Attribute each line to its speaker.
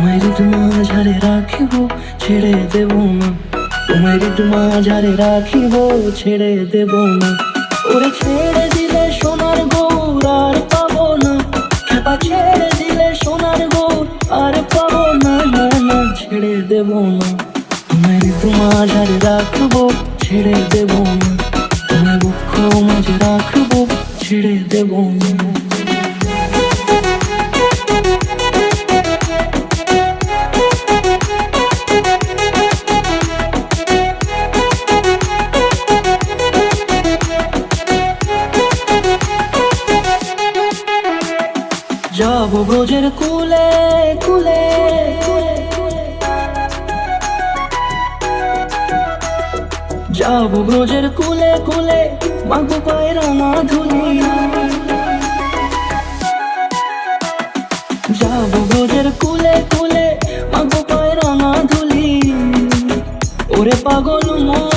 Speaker 1: তোমায় হৃদ মাঝারে রাখিব, ছেড়ে দেব না। তোমায় হৃদ মাঝারে রাখিব, ছেড়ে দেব না। ওরে ছেড়ে দিলে সোনার গৌর আর পাবো না, খেপা ছেড়ে দিলে সোনার গৌর আর পাবো না, না না ছেড়ে দেব না। তোমায় হৃদ মাঝারে রাখবো, ছেড়ে দেব না। তোমায় বক্ষ মাঝে রাখবো, ছেড়ে দেব না। যাবো ব্রজের কুলে কুলে, যাবো ব্রজের কুলে কুলে, মাগো পায়ের ধুলি। যাবো ব্রজের কুলে কুলে, মাগো পায়ের ধুলি। ওরে পাগল মন